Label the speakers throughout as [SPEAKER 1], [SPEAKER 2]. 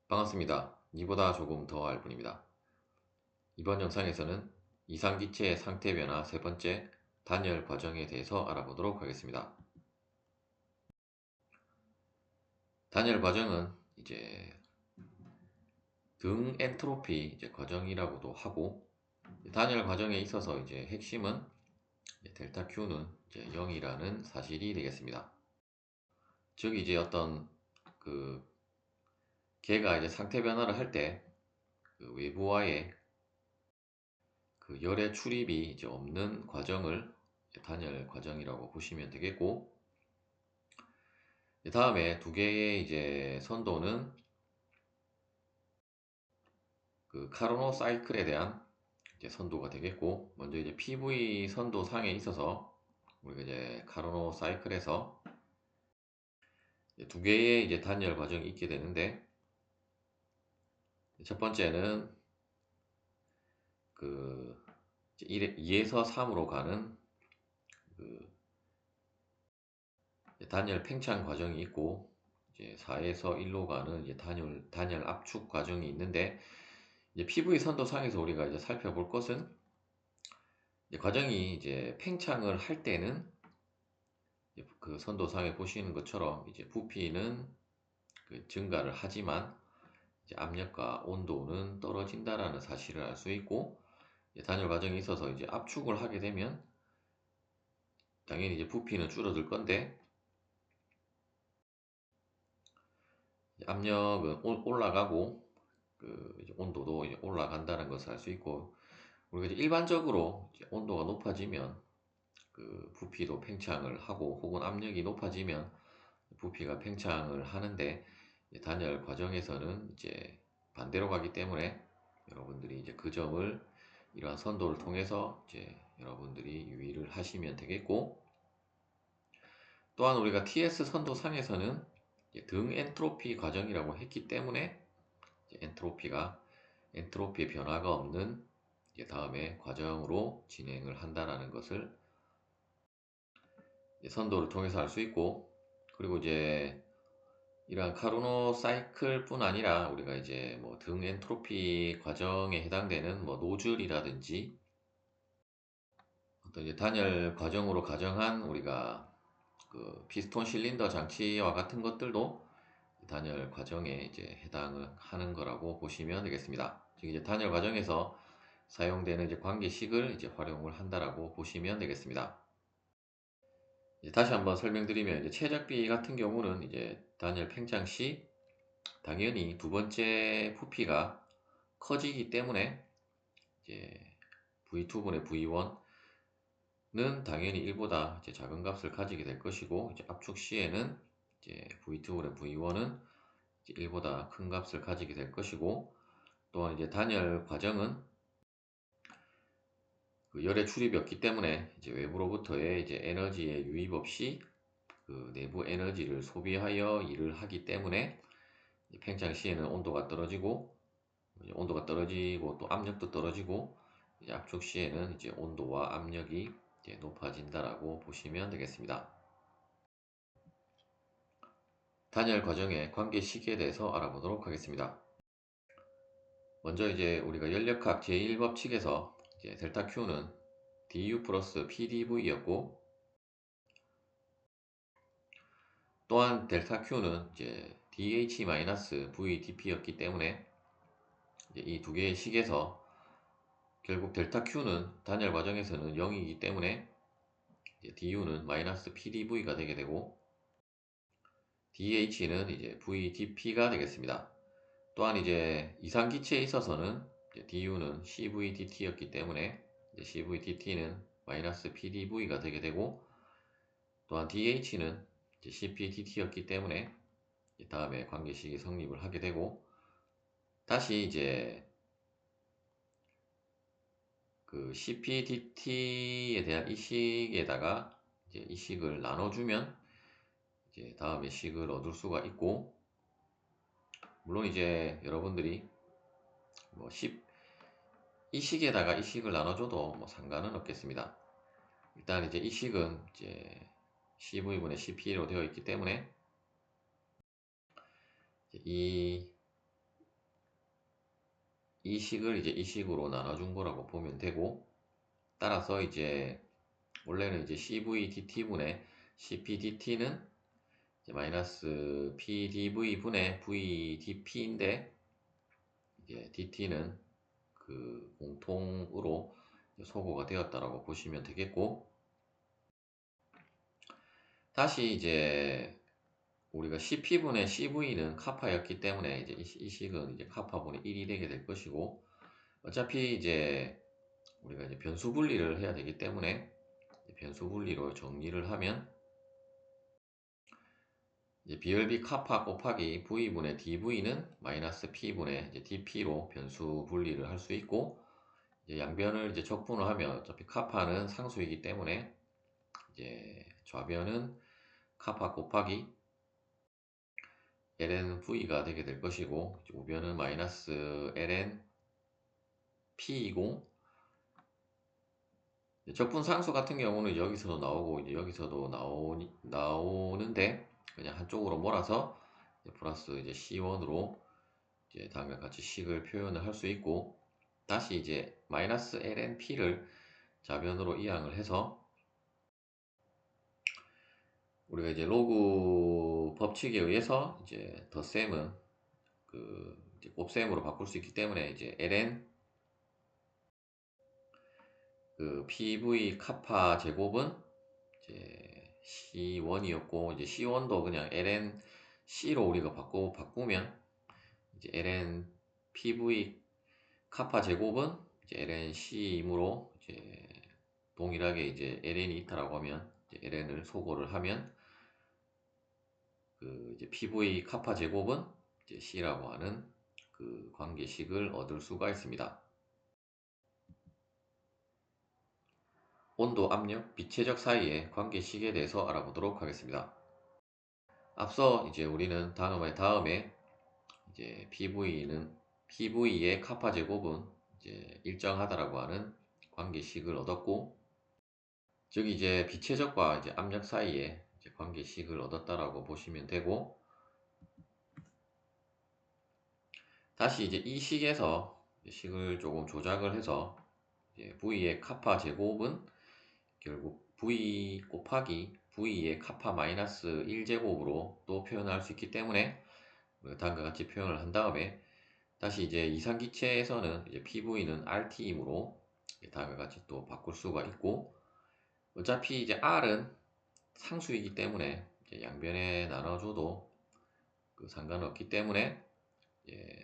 [SPEAKER 1] 반갑습니다. 이보다 조금 더 알 뿐입니다. 이번 영상에서는 이상기체의 상태 변화 세 번째 단열 과정에 대해서 알아보도록 하겠습니다. 단열 과정은 등 엔트로피 과정이라고도 하고, 단열 과정에 있어서 핵심은 델타 Q는 0이라는 사실이 되겠습니다. 즉 어떤 그 개가 상태 변화를 할 때 그 외부와의 그 열의 출입이 없는 과정을 단열 과정이라고 보시면 되겠고, 다음에 두 개의 선도는 그 카르노 사이클에 대한 선도가 되겠고, 먼저 PV 선도 상에 있어서 우리가 카르노 사이클에서 두 개의 단열 과정이 있게 되는데, 첫 번째는 그 2에서 3으로 가는 그 단열 팽창 과정이 있고, 4에서 1로 가는 단열 압축 과정이 있는데, PV 선도상에서 우리가 살펴볼 것은, 과정이 팽창을 할 때는 그 선도상에 보시는 것처럼 부피는 증가를 하지만 압력과 온도는 떨어진다라는 사실을 알 수 있고, 단열 과정에 있어서 압축을 하게 되면 당연히 부피는 줄어들 건데 압력은 올라가고 온도도 올라간다는 것을 알 수 있고, 우리가 일반적으로 온도가 높아지면 그 부피도 팽창을 하고, 혹은 압력이 높아지면 부피가 팽창을 하는데, 단열 과정에서는 반대로 가기 때문에 여러분들이 그 점을 이러한 선도를 통해서 여러분들이 유의를 하시면 되겠고, 또한 우리가 TS 선도상에서는 등 엔트로피 과정이라고 했기 때문에 엔트로피의 변화가 없는 다음에 과정으로 진행을 한다라는 것을 선도를 통해서 알 수 있고, 그리고 이러한 카르노 사이클 뿐 아니라 우리가 뭐 등 엔트로피 과정에 해당되는 뭐 노즐이라든지 어떤 단열 과정으로 가정한 우리가 그 피스톤 실린더 장치와 같은 것들도 단열 과정에 해당을 하는 거라고 보시면 되겠습니다. 즉 단열 과정에서 사용되는 관계식을 활용을 한다라고 보시면 되겠습니다. 다시 한번 설명드리면, 최적비 같은 경우는 단열 팽창 시 당연히 두 번째 부피가 커지기 때문에 V2분의 V1는 당연히 1보다 작은 값을 가지게 될 것이고, 압축 시에는 V2분의 V1은 1보다 큰 값을 가지게 될 것이고, 또한 단열 과정은 그 열의 출입이 없기 때문에 외부로부터의 에너지의 유입 없이 그 내부 에너지를 소비하여 일을 하기 때문에 팽창 시에는 온도가 떨어지고 또 압력도 떨어지고, 압축 시에는 온도와 압력이 높아진다라고 보시면 되겠습니다. 단열 과정의 관계식에 대해서 알아보도록 하겠습니다. 먼저 우리가 연력학 제1법칙에서 델타 Q는 du 플러스 PdV였고, 또한 델타 Q는 dH-VdP였기 때문에 이 두 개의 식에서 결국 델타 Q는 단열 과정에서는 0이기 때문에 du는 마이너스 PdV가 되게 되고, dH는 VdP가 되겠습니다. 또한 이상기체에 있어서는 du는 CVdT였기 때문에 CVdT는 마이너스 PdV가 되게 되고, 또한 dH는 CPdT였기 때문에 다음에 관계식이 성립을 하게 되고, 다시 그 CPdT에 대한 이 식에다가 이 식을 나눠주면 다음의 식을 얻을 수가 있고, 물론 여러분들이 뭐 이 식에다가 이 식을 나눠줘도 뭐 상관은 없겠습니다. 일단 이 식은 CV분의 CP로 되어 있기 때문에 이 이 식을 이제 이 식으로 나눠준 거라고 보면 되고, 따라서 이제 원래는 이제 CVDT분의 CPDT는 이제 마이너스 PDV분의 VDP인데, 이제 DT는 그 공통으로 소거가 되었다라고 보시면 되겠고, 다시 이제 우리가 CP분의 CV는 카파였기 때문에 이제 이 식은 이제 카파분의 1이 되게 될 것이고, 어차피 이제 우리가 이제 변수 분리를 해야 되기 때문에 변수 분리로 정리를 하면 이제 BLB 카파 곱하기 V분의 DV는 마이너스 P분의 이제 DP로 변수 분리를 할 수 있고, 이제 양변을 이제 적분을 하면 어차피 카파는 상수이기 때문에 이제 좌변은 카파 곱하기 ln v가 되게 될 것이고, 우변은 마이너스 ln p이고, 적분 상수 같은 경우는 여기서도 나오고 이제 여기서도 나오는데 그냥 한쪽으로 몰아서 이제 플러스 이제 C1으로 이제 다음과 같이 식을 표현을 할 수 있고, 다시 이제 마이너스 ln p를 좌변으로 이항을 해서 우리가 이제 로그 법칙에 의해서 이제 덧셈은 그 이제 곱셈으로 바꿀 수 있기 때문에 이제 ln 그 PV 카파 제곱은 이제 C1이었고, 이제 C1도 그냥 ln C로 우리가 바꾸면 이제 ln PV 카파 제곱은 이제 ln C이므로 이제 동일하게 이제 ln이 있다라고 하면 이제 ln을 소거를 하면 그 이제 PV 카파 제곱은 이제 C라고 하는 그 관계식을 얻을 수가 있습니다. 온도, 압력, 비체적 사이의 관계식에 대해서 알아보도록 하겠습니다. 앞서 이제 우리는 다음에 이제 PV의 카파 제곱은 이제 일정하다라고 하는 관계식을 얻었고, 즉 이제 비체적과 이제 압력 사이의 이제 관계식을 얻었다라고 보시면 되고, 다시 이제 이 식에서 식을 조금 조작을 해서 이제 V의 카파 제곱은 결국 V 곱하기 V의 카파 마이너스 1제곱으로 또 표현할 수 있기 때문에 다음과 같이 표현을 한 다음에, 다시 이제 이상기체에서는 이제 PV는 RT이므로 다음과 같이 또 바꿀 수가 있고, 어차피 이제 R은 상수이기 때문에 이제 양변에 나눠줘도 그 상관없기 때문에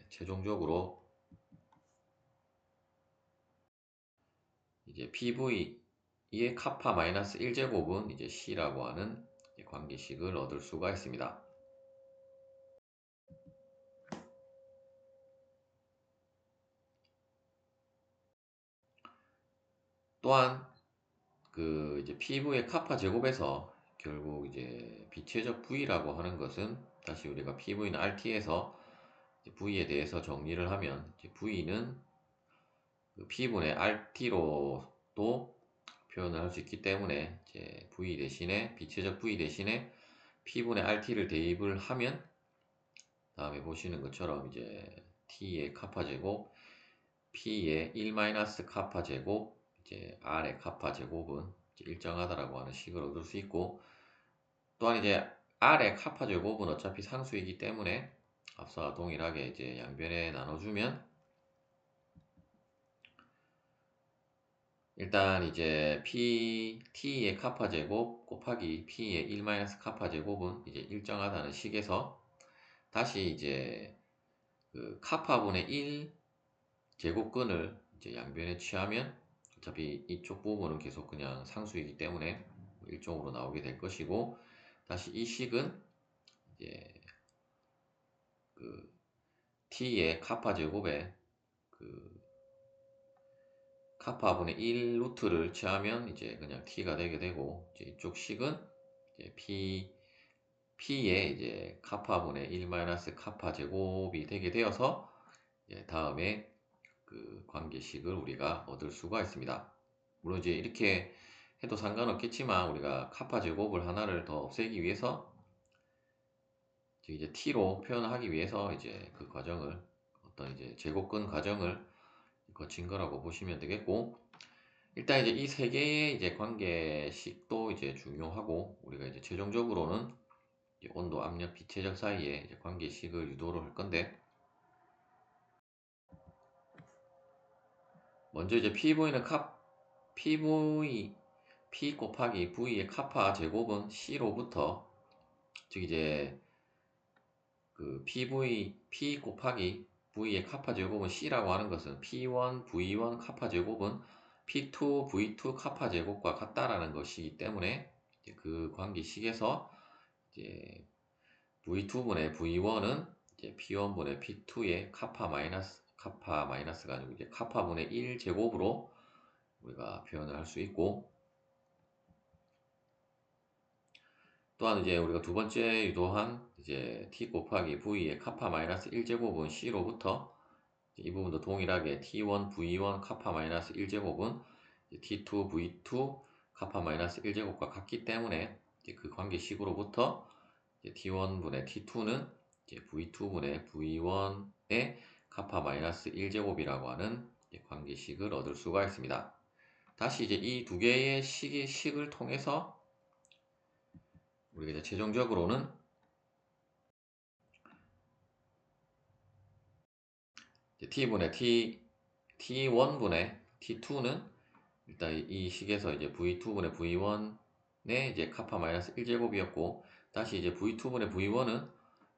[SPEAKER 1] 최종적으로 이제 PV의 카파 마이너스 1제곱은 이제 C라고 하는 관계식을 얻을 수가 있습니다. 또한 그 이제 PV의 카파 제곱에서 결국 이제 비체적 V라고 하는 것은 다시 우리가 PV는 RT에서 V에 대해서 정리를 하면 이제 V는 그 P분의 RT로도 표현을 할 수 있기 때문에 이제 V 대신에 비체적 V 대신에 P분의 RT를 대입을 하면 다음에 보시는 것처럼 이제 T의 카파 제곱, P의 1- 카파 제곱, 이제 R의 카파 제곱은 이제 일정하다라고 하는 식을 얻을 수 있고, 또한 이제 R의 카파 제곱은 어차피 상수이기 때문에 앞서와 동일하게 이제 양변에 나눠주면 일단 이제 T의 카파 제곱 곱하기 P의 1- 카파 제곱은 이제 일정하다는 식에서 다시 이제 그 카파분의 1 제곱근을 이제 양변에 취하면 어차피 이쪽 부분은 계속 그냥 상수이기 때문에 일종으로 나오게 될 것이고, 다시 이 식은 이제 그 T의 카파 제곱에 그 카파분의 1 루트를 취하면 이제 그냥 T가 되게 되고, 이제 이쪽 식은 이제 P의 이제 카파분의 1- 카파 제곱이 되게 되어서 다음에 그 관계식을 우리가 얻을 수가 있습니다. 물론 이제 이렇게 해도 상관없겠지만 우리가 카파 제곱을 하나를 더 없애기 위해서 이제 T로 표현하기 위해서 이제 그 과정을 어떤 이제 제곱근 과정을 거친 거라고 보시면 되겠고, 일단 이제 이 세 개의 이제 관계식도 이제 중요하고, 우리가 이제 최종적으로는 이제 온도, 압력, 비체적 사이에 이제 관계식을 유도를 할 건데, 먼저 이제 PV P 곱하기 V의 카파 제곱은 C로부터, 즉 이제 그 P 곱하기 V의 카파 제곱은 C라고 하는 것은 P1 V1 카파 제곱은 P2 V2 카파 제곱과 같다라는 것이기 때문에, 이제 그 관계식에서 이제 V2분의 V1은 이제 P1분의 P2의 카파 마이너스가 아니고 이제 카파분의 1 제곱으로 우리가 표현을 할 수 있고, 또한 이제 우리가 두 번째 유도한 이제 T 곱하기 V의 카파 마이너스 1제곱은 C로부터, 이 부분도 동일하게 T1 V1 카파 마이너스 1제곱은 T2 V2 카파 마이너스 1제곱과 같기 때문에, 이제 그 관계식으로부터 T1분의 T2는 V2분의 V1의 카파 마이너스 1제곱이라고 하는 관계식을 얻을 수가 있습니다. 다시 이제 이 두 개의 식을 통해서 우리가 이제 최종적으로는 T분의 T1분의 T2는 일단 이 식에서 이제 V2분의 V1의 이제 카파 마이너스 1제곱이었고, 다시 이제 V2분의 V1은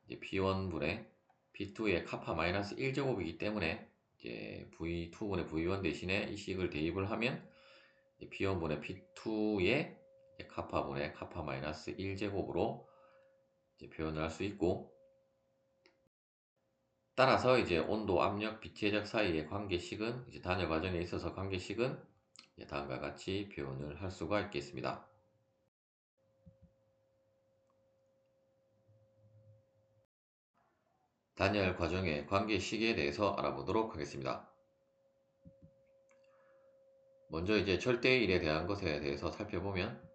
[SPEAKER 1] 이제 P1분의 P2의 카파 마이너스 1제곱이기 때문에, 이제 V2분의 V1 대신에 이 식을 대입을 하면 P1분의 P2의 카파분의 카파 마이너스 1제곱으로 표현을 할 수 있고, 따라서 이제 온도, 압력, 비체적 사이의 관계식은 이제 단열 과정에 있어서 관계식은 다음과 같이 표현을 할 수가 있겠습니다. 단열 과정의 관계식에 대해서 알아보도록 하겠습니다. 먼저 이제 절대일에 대한 것에 대해서 살펴보면,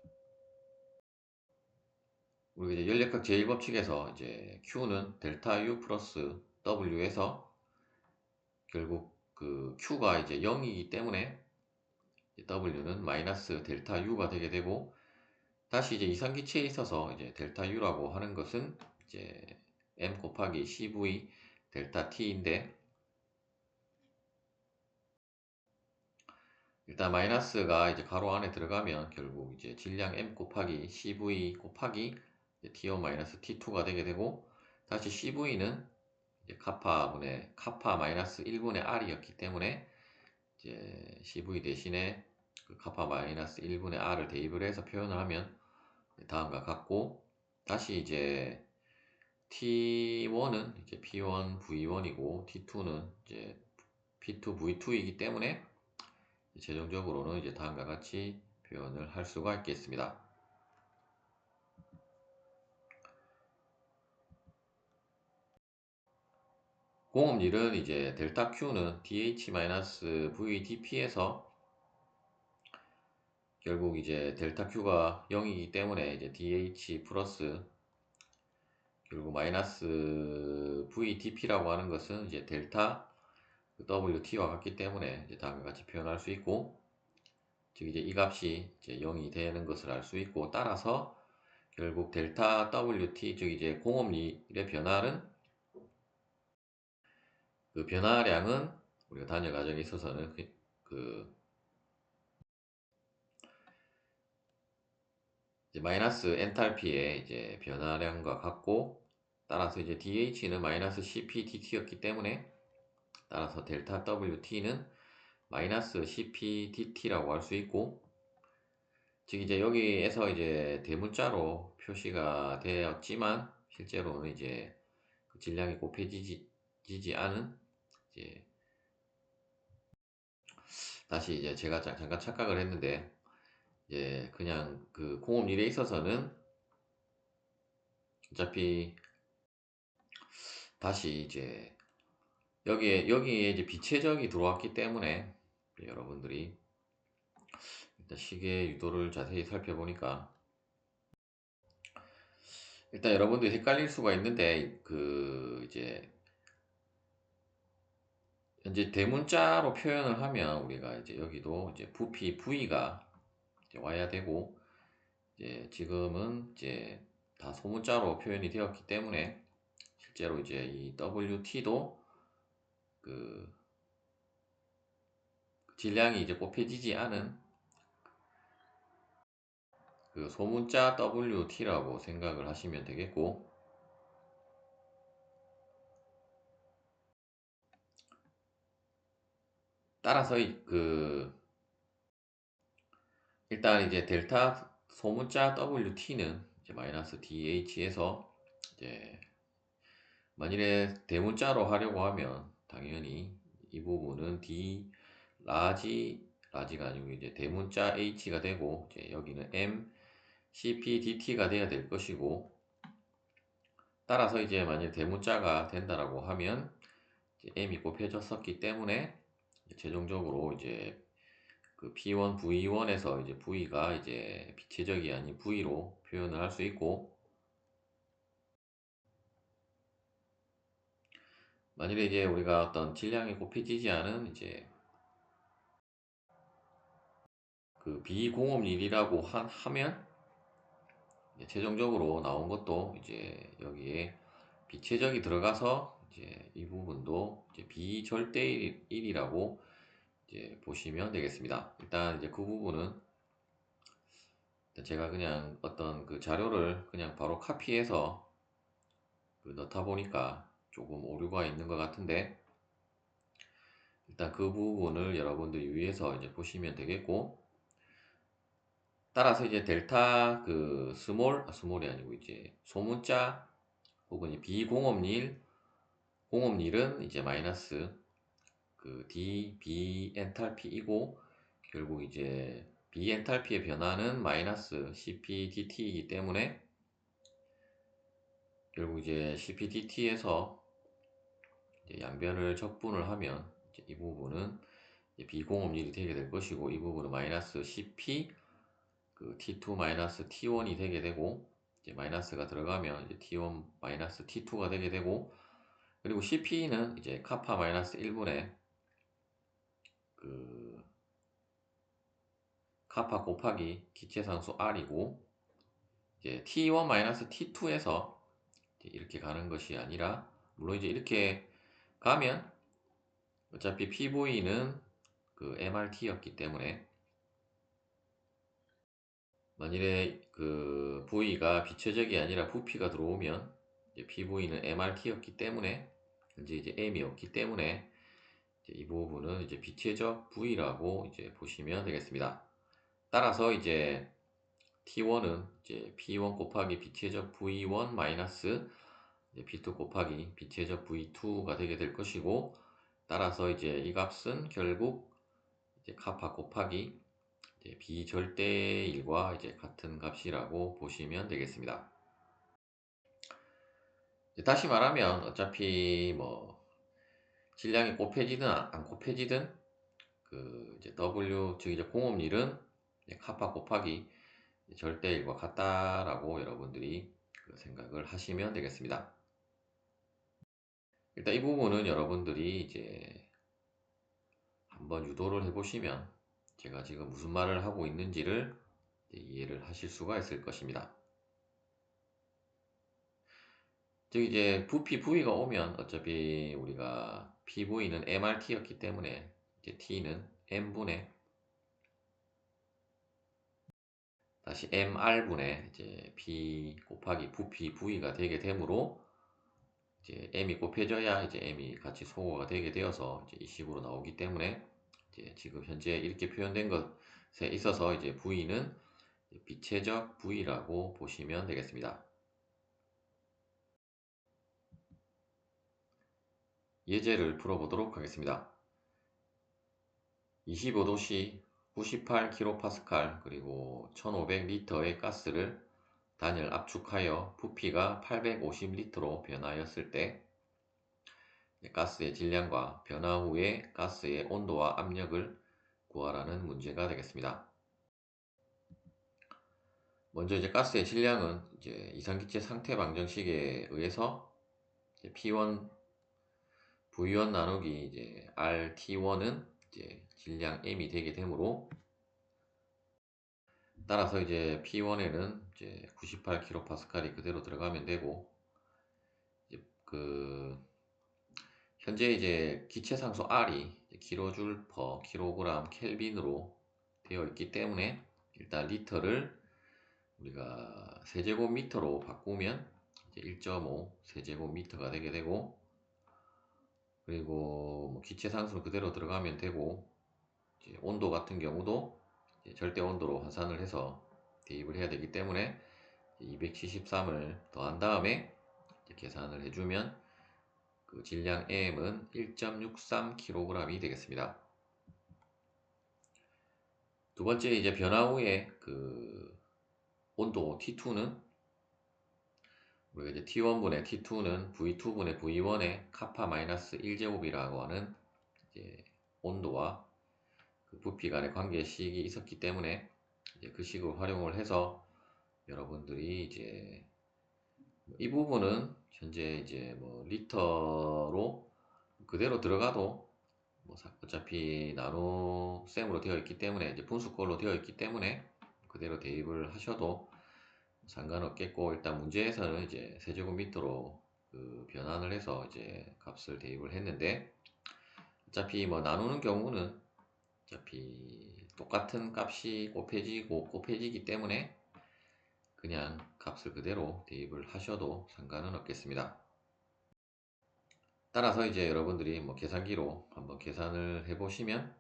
[SPEAKER 1] 우리가 이제 연력학 제1법칙에서 이제 Q는 델타 U 플러스 W에서 결국 그 Q가 이제 0이기 때문에 W는 마이너스 델타 U가 되게 되고, 다시 이제 이상기체에 있어서 이제 델타 U라고 하는 것은 이제 M 곱하기 CV 델타 T인데, 일단 마이너스가 이제 가로 안에 들어가면 결국 이제 질량 M 곱하기 CV 곱하기 T1 마이너스 T2가 되게 되고, 다시 CV는 이제 카파분의 카파 마이너스 1분의 R이었기 때문에 이제 CV 대신에 그 카파 마이너스 1분의 R을 대입을 해서 표현을 하면 다음과 같고, 다시 이제 T1은 이제 P1 V1이고 T2는 이제 P2 V2이기 때문에 최종적으로는 이제 다음과 같이 표현을 할 수가 있겠습니다. 공업률은 이제 델타 Q는 DH-VdP에서 결국 이제 델타 Q가 0이기 때문에 이제 DH 플러스 결국 마이너스 VdP라고 하는 것은 이제 델타 WT와 같기 때문에 이제 다음과 같이 표현할 수 있고, 즉 이제 이 값이 이제 0이 되는 것을 알 수 있고, 따라서 결국 델타 WT, 즉 이제 공업률의 변화는 그 변화량은 우리가 단열 과정에 있어서는 이제 마이너스 엔탈피의 이제 변화량과 같고, 따라서 이제 DH는 마이너스 CPDT였기 때문에 따라서 델타 WT는 마이너스 CPDT라고 할 수 있고, 즉 이제 여기에서 이제 대문자로 표시가 되었지만 실제로는 이제 그 질량이 곱해지지 않은, 이제 다시 이제 제가 잠깐 착각을 했는데, 이제 그냥 그 공업률에 있어서는 어차피 다시 이제 여기에 이제 비체적이 들어왔기 때문에 여러분들이 일단 시계 유도를 자세히 살펴보니까 일단 여러분들이 헷갈릴 수가 있는데, 그 이제 현재 대문자로 표현을 하면 우리가 이제 여기도 이제 부피 V가 이제 와야 되고, 이제 지금은 이제 다 소문자로 표현이 되었기 때문에 실제로 이제 이 WT도 그 질량이 이제 곱해지지 않은 그 소문자 WT라고 생각을 하시면 되겠고, 따라서 일단 이제 델타 소문자 WT는 이제 마이너스 DH에서 이제 만일에 대문자로 하려고 하면 당연히 이 부분은 라지가 아니고 이제 대문자 H가 되고, 이제 여기는 M CPDT가 돼야 될 것이고, 따라서 이제 만일 대문자가 된다라고 하면 이제 M이 곱해졌었기 때문에 최종적으로 이제 그 P1 V1에서 이제 V가 이제 비체적이 아닌 V로 표현을 할 수 있고, 만일에 이제 우리가 어떤 질량이 곱해지지 않은 이제 그 비공업일이라고 하면 최종적으로 나온 것도 이제 여기에 비체적이 들어가서 이제 이 부분도 이제 비절대일이라고 이제 보시면 되겠습니다. 일단 이제 그 부분은 제가 그냥 어떤 그 자료를 그냥 바로 카피해서 그 넣다 보니까 조금 오류가 있는 것 같은데, 일단 그 부분을 여러분들 유의해서 이제 보시면 되겠고, 따라서 이제 델타 그 스몰이 아니고 이제 소문자 혹은 비공업일, 공업일은 이제 마이너스 그 B 엔탈피이고, 결국 이제 B 엔탈피의 변화는 마이너스 CPDT이기 때문에 결국 이제 CPDT에서 양변을 적분을 하면 이제 이 부분은 이제 비공업일이 되게 될 것이고, 이 부분은 마이너스 CP 그 T2 마이너스 T1이 되게 되고, 이제 마이너스가 들어가면 이제 T1 마이너스 T2가 되게 되고, 그리고 CP는 이제 카파 마이너스 1분의 그 카파 곱하기 기체상수 R이고, 이제 T1 마이너스 T2에서 이렇게 가는 것이 아니라, 물론 이제 이렇게 가면 어차피 PV는 그 MRT였기 때문에 만일에 그 V가 비체적이 아니라 부피가 들어오면 이제 PV는 MRT였기 때문에 현재 이제 M이 없기 때문에 이제 이 부분은 이제 비체적 V라고 이제 보시면 되겠습니다. 따라서 이제 T1은 이제 P1 곱하기 비체적 V1 마이너스 P2 곱하기 비체적 V2가 되게 될 것이고, 따라서 이제 이 값은 결국 이제 카파 곱하기 이제 비절대일과 이제 같은 값이라고 보시면 되겠습니다. 다시 말하면 어차피 뭐 질량이 곱해지든 안 곱해지든 그 이제 W 즉 이제 공업일은 카파 곱하기 절대일과 같다라고 여러분들이 그 생각을 하시면 되겠습니다. 일단 이 부분은 여러분들이 이제 한번 유도를 해보시면 제가 지금 무슨 말을 하고 있는지를 이해를 하실 수가 있을 것입니다. 즉 이제 부피 V가 오면 어차피 우리가 PV는 MRT였기 때문에 이제 T는 M분의 다시 MR분의 이제 P 곱하기 부피 V가 되게 되므로, 이제 M이 곱해져야 이제 M이 같이 소거가 되게 되어서 이제 이 식으로 나오기 때문에 이제 지금 현재 이렇게 표현된 것에 있어서 이제 V는 비체적 V라고 보시면 되겠습니다. 예제를 풀어보도록 하겠습니다. 25도씨 98kPa 그리고 1500L의 가스를 단열 압축하여 부피가 850L로 변하였을 때 가스의 질량과 변화 후의 가스의 온도와 압력을 구하라는 문제가 되겠습니다. 먼저 이제 가스의 질량은 이제 이상기체 상태 방정식에 의해서 P1 V1 나누기 이제 RT1은 이제 질량 M이 되게 되므로, 따라서 이제 P1에는 이제 98kPa이 그대로 들어가면 되고, 이제 현재 이제 기체 상수 R이 kJ per kg 켈빈으로 되어 있기 때문에, 일단 리터를 우리가 세제곱미터로 바꾸면 이제 1.5 세제곱미터가 되게 되고, 그리고 뭐 기체 상수는 그대로 들어가면 되고, 이제 온도 같은 경우도 이제 절대 온도로 환산을 해서 대입을 해야 되기 때문에 273을 더한 다음에 이제 계산을 해주면 그 질량 M은 1.63kg이 되겠습니다. 두 번째, 이제 변화 후에 그 온도 T2는 우리가 이제 T1분의 T2는 V2분의 V1의 카파 마이너스 1제곱이라고 하는 이제 온도와 그 부피 간의 관계식이 있었기 때문에, 이제 그 식을 활용을 해서 여러분들이 이제 이 부분은 현재 이제 뭐 리터로 그대로 들어가도 뭐 어차피 나노셈으로 되어 있기 때문에, 이제 분수꼴로 되어 있기 때문에 그대로 대입을 하셔도 상관없겠고, 일단 문제에서는 이제 세제곱미터로 그 변환을 해서 이제 값을 대입을 했는데, 어차피 뭐 나누는 경우는 어차피 똑같은 값이 곱해지기 때문에 그냥 값을 그대로 대입을 하셔도 상관은 없겠습니다. 따라서 이제 여러분들이 뭐 계산기로 한번 계산을 해보시면,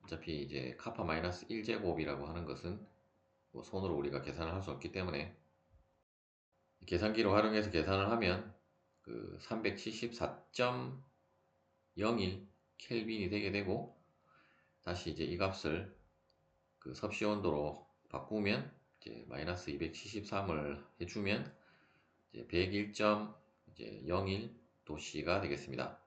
[SPEAKER 1] 어차피 이제 카파 마이너스 1제곱이라고 하는 것은 뭐 손으로 우리가 계산을 할 수 없기 때문에 계산기로 활용해서 계산을 하면 그 374.01 켈빈이 되게 되고, 다시 이제 이 값을 그 섭씨 온도로 바꾸면 이제 마이너스 273을 해주면 이제 101.01 도씨가 되겠습니다.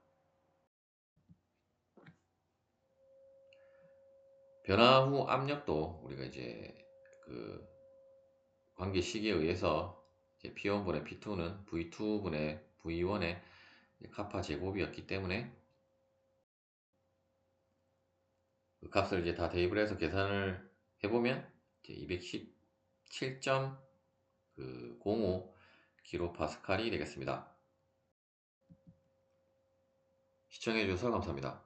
[SPEAKER 1] 변화 후 압력도 우리가 이제 그 관계식에 의해서 이제 P1분의 P2는 V2분의 V1의 카파 제곱이었기 때문에 그 값을 이제 다 대입을 해서 계산을 해보면 이제 217.05 kPa이 되겠습니다. 시청해주셔서 감사합니다.